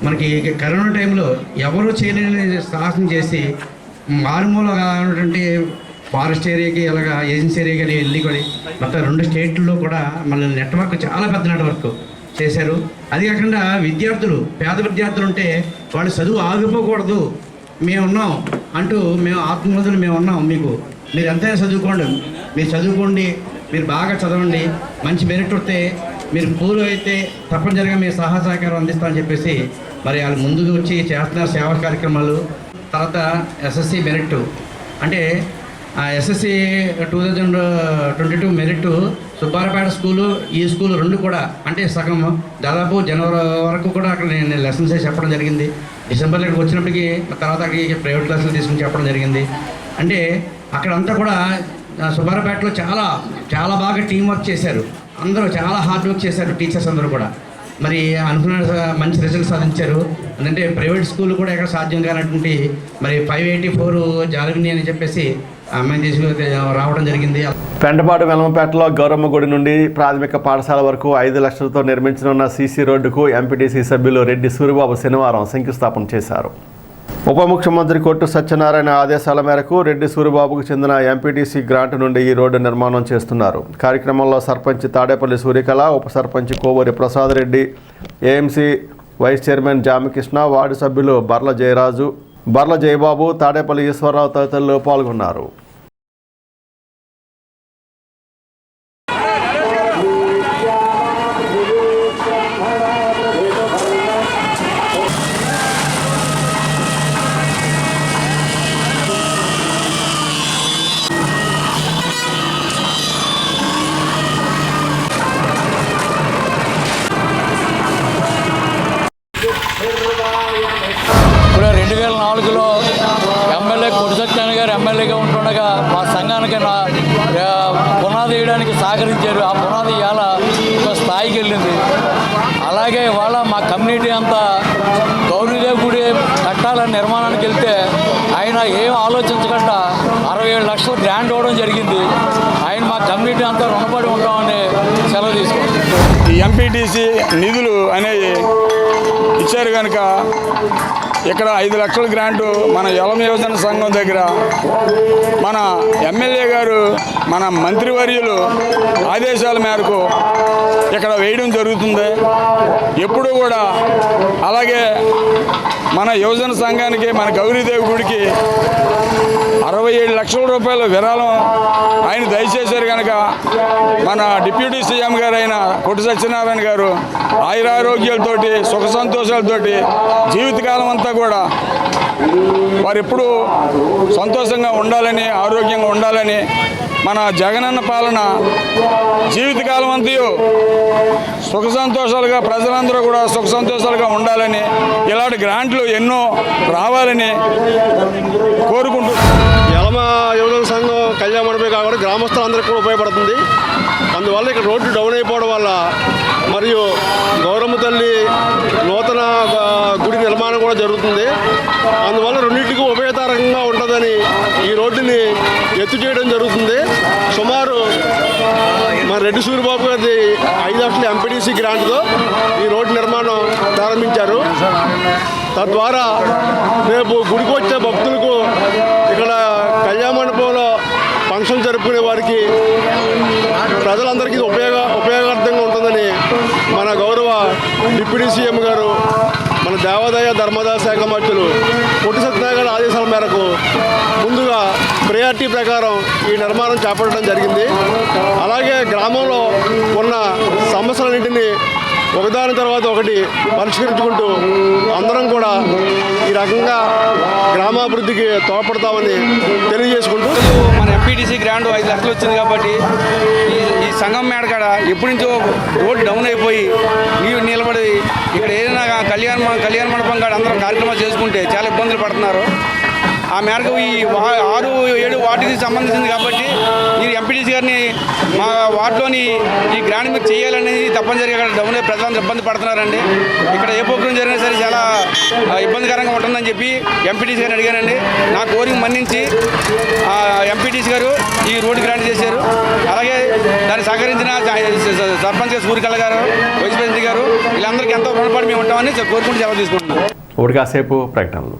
మనకి కరోనా టైంలో ఎవరు చేయలేని సాహసం చేసి మారుమూలగా ఉన్నటువంటి ఫారెస్ట్ ఏరియాకి అలాగా ఏజెన్సీ ఏరియాకి వెళ్ళి కూడా మొత్తం 2 స్టేట్లలో కూడా మన నెట్వర్క్ చాలా పెద్ద నెట్వర్క్ చేశారు. అది కాకుండా విద్యార్థులు, పేద విద్యార్థులు ఉంటే వాళ్ళు చదువు ఆగిపోకూడదు, మేము ఉన్నాం అంటూ మేము ఆత్మహత్యలు మేము ఉన్నాం, మీరు ఎంతైనా చదువుకోండి, మీరు చదువుకోండి, మీరు బాగా చదవండి, మంచి మెరిట్ వస్తే మీరు పూలు అయితే తప్పనిసరిగా మీరు సహాయ సహకారం అందిస్తామని చెప్పేసి మరి వాళ్ళు ముందుకు వచ్చి చేస్తున్న సేవా కార్యక్రమాలు. తర్వాత ఎస్ఎస్సి మెరిట్ అంటే ఎస్ఎస్సి 2022 మెరిట్ సుబ్బారావుపేట స్కూలు, ఈ స్కూల్ 2 కూడా అంటే సగం దాదాపు జనవరి వరకు కూడా అక్కడ నేను లెసన్స్ చెప్పడం జరిగింది. డిసెంబర్లో ఇక్కడికి వచ్చినప్పటికీ తర్వాత అక్కడికి ప్రైవేట్ క్లాసులు తీసుకుని చెప్పడం జరిగింది. అంటే అక్కడంతా కూడా సుబ్బారావుపేటలో చాలా చాలా బాగా టీం వర్క్ చేశారు. అందరూ చాలా హార్డ్ వర్క్ చేశారు, టీచర్స్ అందరూ కూడా. మరి అనుకున్న మంచి రిజల్ట్ సాధించారు. అంటే ప్రైవేట్ స్కూల్ కూడా ఎక్కడ సాధ్యం కానటువంటి మరి 584 జాలిని అని చెప్పేసి అమ్మాయిని తీసుకుని రావడం జరిగింది. పెంటపాడు వెలమపేటలో గౌరమ్మ గుడి నుండి ప్రాథమిక పాఠశాల వరకు 5 లక్షలతో నిర్మించనున్న సీసీ రోడ్డుకు ఎంపీటీసీ సభ్యులు రెడ్డి సూరిబాబు శనివారం శంకుస్థాపన చేశారు. ఉప ముఖ్యమంత్రి కొట్టు సత్యనారాయణ ఆదేశాల మేరకు రెడ్డి సూరిబాబుకు చెందిన ఎంపీటీసీ గ్రాంట్ నుండి ఈ రోడ్డు నిర్మాణం చేస్తున్నారు. కార్యక్రమంలో సర్పంచ్ తాడేపల్లి సూర్యకళ, ఉప sarpanch Kovuri Prasad Reddy, AMC vice chairman Jamakrishna, ward సభ్యులు బర్ల జయరాజు, బర్ల జయబాబు, తాడేపల్లి ఈశ్వరరావు తదితరులు పాల్గొన్నారు. ఇప్పుడు 2004లో ఎమ్మెల్యే కొట్టు సత్యనారాయణ గారు ఎమ్మెల్యేగా ఉంటుండగా మా సంఘానికి పునాది వేయడానికి సహకరించారు. ఆ పునాది ఇవాళ ఒక స్థాయికి వెళ్ళింది. అలాగే ఇవాళ మా కమ్యూనిటీ అంతా గౌరీదేవి గుడి కట్టాలని నిర్మాణానికి వెళ్తే ఆయన ఏం ఆలోచించకుండా 67 లక్షలు గ్రాంట్ ఇవ్వడం జరిగింది. ఆయన మా కమ్యూనిటీ అంతా రుణపడి ఉంటామని సెలవు తీసుకుంటాం. ఎంపీటీసీ నిధులు అనేవి ఇచ్చారు కనుక ఇక్కడ 5 లక్షల గ్రాంటు మన యలం యోజన సంఘం దగ్గర మన ఎమ్మెల్యే గారు మన మంత్రివర్యులు ఆదేశాల మేరకు ఇక్కడ వేయడం జరుగుతుంది. ఎప్పుడు కూడా అలాగే మన యువజన సంఘానికి మన గౌరీదేవి గుడికి 67 లక్షల రూపాయల విరాళం ఆయన దయచేశారు కనుక మన డిప్యూటీ సీఎం గారు అయిన కొట్టు సత్యనారాయణ గారు ఆయురారోగ్యాలతోటి సుఖ సంతోషాలతోటి జీవితకాలం అంతా కూడా వారు ఎప్పుడూ సంతోషంగా ఉండాలని ఆరోగ్యంగా ఉండాలని మన జగనన్న పాలన జీవితకాలం అంతయు సుఖ సంతోషాలుగా ప్రజలందరూ కూడా సుఖ సంతోషాలుగా ఉండాలని ఇలాంటి గ్రాంట్లు ఎన్నో రావాలని కోరుకుంటున్నాను. యలమ యువజన సంఘం కళ్యాణ మండపే కాకుండా గ్రామస్తులందరికీ కూడా ఉపయోగపడుతుంది. అందువల్ల ఇక్కడ రోడ్డు డౌన్ అయిపోవడం వల్ల మరియు గౌరమ్మ తల్లి నూతన గుడి నిర్మాణం కూడా జరుగుతుంది. అందువల్ల రెండింటికి ఉపయోగకరంగా ఉంటుందని ఈ రోడ్డుని ఎత్తు చేయడం జరుగుతుంది. సుమారు మన రెడ్డి సూరిబాబు గారి 5 లక్షల ఎంపీడీసీ గ్రాంట్తో ఈ రోడ్డు నిర్మాణం ప్రారంభించారు. తద్వారా రేపు గుడికి వచ్చే భక్తులకు ఇక్కడ కళ్యాణ మండపంలో ఫంక్షన్ జరుపుకునే వారికి ప్రజలందరికీ ఉపయోగార్థంగా ఉంటుందని మన గౌరవ డిప్యూటీ సీఎం గారు మన దేవాదాయ ధర్మాదాయ శాఖ మంత్రులు కొట్టు సత్యనారాయణ గారి ఆదేశాల మేరకు ముందుగా ప్రయారిటీ ప్రకారం ఈ నిర్మాణం చేపట్టడం జరిగింది. అలాగే గ్రామంలో ఉన్న సమస్యలన్నింటినీ ఒకదాని తర్వాత ఒకటి పరిష్కరించుకుంటూ అందరం కూడా ఈ రకంగా గ్రామాభివృద్ధికి తోడ్పడతామని తెలియజేసుకుంటూ మన ఎంపీటీసీ గ్రాండ్ 5 లక్షలు వచ్చింది కాబట్టి ఈ సంఘం మేడ కాడ ఎప్పటి నుంచో రోడ్డు డౌన్ అయిపోయి నీరు నిలబడి ఇక్కడ ఏదైనా కళ్యాణ మండపం కాడ అందరం కార్యక్రమాలు చేసుకుంటే చాలా ఇబ్బందులు పడుతున్నారు. ఆ మేరకు ఈ 6-7 వార్డుకి సంబంధించింది కాబట్టి ఈ ఎంపీటీసీ గారిని మా వార్డులోని ఈ గ్రాండ్ మీకు చేయాలనేది తప్పనిసరిగా ఇక్కడ డౌన్ ప్రజలందరూ ఇబ్బంది పడుతున్నారండి. ఇక్కడ ఏ ప్రోగ్రాం జరిగినా సరే చాలా ఇబ్బందికరంగా ఉంటుందని చెప్పి ఎంపీటీసీ గారిని అడిగానండి. నా కోరిక మన్నించి ఎంపీటీసీ గారు ఈ రోడ్డు గ్రాంట్ చేశారు. అలాగే దాన్ని సహకరించిన సర్పంచ్ గారు సూర్యకళ గారు, వైస్ ప్రెసిడెంట్ గారు వీళ్ళందరికీ ఎంతో రుణపడి మేము ఉంటామని కోరుకుంటూ సెలవు తీసుకుంటున్నాం. ఒకటి కాసేపు ప్రకటనలు.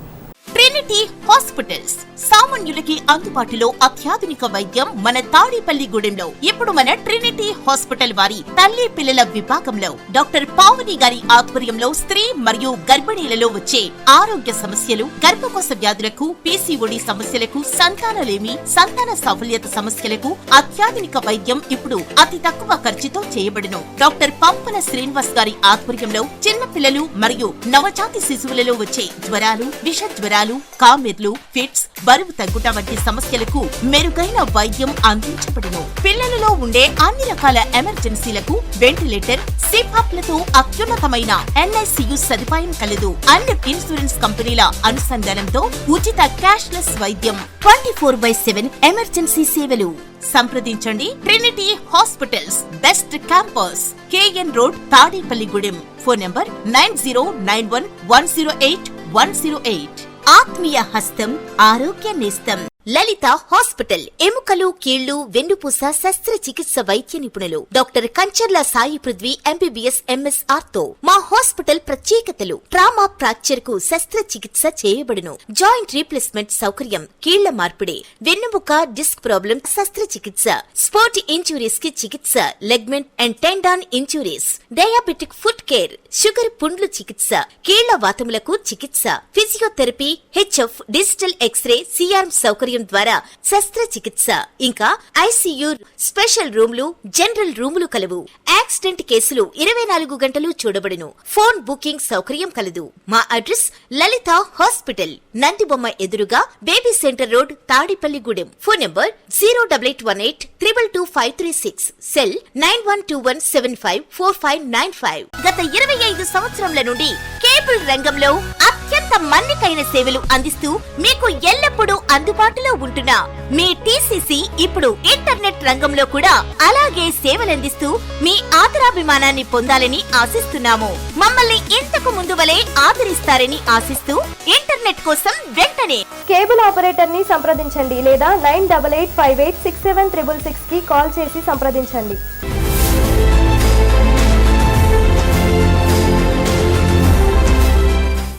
ట్రినిటీ హాస్పిటల్స్ సామాన్యులకి అందుబాటులో అత్యాధునిక వైద్యం మన తాడేపల్లిగూడెంలో. ఇప్పుడు మన ట్రినిటీ హాస్పిటల్ వారి తల్లి పిల్లల విభాగంలో డాక్టర్ పావని గారి ఆధ్వర్యంలో స్త్రీ మరియు గర్భిణీలలో వచ్చే ఆరోగ్య సమస్యలు, గర్భకోశ వ్యాధులకు, పీసీఓడి సమస్యలకు, సంతానలేమి, సంతాన సాఫల్యత సమస్యలకు అత్యాధునిక వైద్యం ఇప్పుడు అతి తక్కువ ఖర్చుతో చేయబడును. డాక్టర్ పంపన శ్రీనివాస్ గారి ఆధ్వర్యంలో చిన్న పిల్లలు మరియు నవజాతి శిశువులలో వచ్చే జ్వరాలు, విష జ్వరాలు, కామెర్లు, ఫిట్స్, బరువు తగ్గుట వంటి సమస్యలకు మెరుగైన వైద్యం అందించబడును. పిల్లలలో ఉండే అన్ని రకాల ఎమర్జెన్సీలకు వెంటిలేటర్, సిపాప్లతో అత్యున్నతమైన NICU సదుపాయం కలదు. అన్ని ఇన్సూరెన్స్ కంపెనీల అనుసంధానంతో ఉచిత క్యాష్లెస్ వైద్యం, 24/7 ఎమర్జెన్సీ సేవలు. సంప్రదించండి Trinity hospitals, best campus, KN road, Tadepalligudem. Phone number 9091081108. ఆత్మీయ హస్తం, ఆరోగ్య నేస్తం. లలిత హాస్పిటల్ ఎముకలు, కీళ్లు, వెన్నుపూస శస్త్రచికిత్స వైద్య నిపుణులు doctor Kancharla Sai Prudhvi MBBS MS ortho. మా హాస్పిటల్ ప్రత్యేకతలు: ట్రామా ఫ్రాక్చర్ కు శస్త్రచికిత్స చేయబడును. జాయింట్ రీప్లేస్మెంట్ సౌకర్యం, కీళ్ల మార్పిడి, వెన్నుముక డిస్క్ ప్రాబ్లం శస్త్రచికిత్స, స్పోర్ట్ ఇంజురీస్ కి చికిత్స, ligament and tendon injuries, diabetic foot care, sugar పుండ్లు చికిత్స, కీళ్ల వాతములకు చికిత్స, physiotherapy, HF, digital x ray, CRM సౌకర్యం ద్వారా శస్త్రచికిత్స, ఇంకా ICU, స్పెషల్ రూమ్లు, జనరల్ రూములు కలవు. యాక్సిడెంట్ కేసులు 24 గంటలు చూడబడును. ఫోన్ బుకింగ్ సౌకర్యం కలదు. మా అడ్రస్ లలిత హాస్పిటల్, నందిబొమ్మ ఎదురుగా, baby centre road, Tadepalligudem. Phone number 08882222536, cell 9121754595. గత 25 సంవత్సరముల నుండి కేబుల్ రంగంలో అత్యంత మన్నికైన సేవలు అందిస్తూ మీకు ఎల్లప్పుడూ అందుబాటులో ఉంటున్న మీ TCC ఇప్పుడు ఇంటర్నెట్ రంగంలో కూడా అలాగే సేవలందిస్తూ మీ ఆదరాభిమానాన్ని పొందాలని ఆశిస్తున్నాము. మమ్మల్ని ఇంతకు ముందు వలె ఆదరిస్తారని ఆశిస్తూ ఇంటర్నెట్ కోసం వెంటనే కేబుల్ ఆపరేటర్ ని సంప్రదించండి లేదా 9885867666 కి కాల్ చేసి సంప్రదించండి.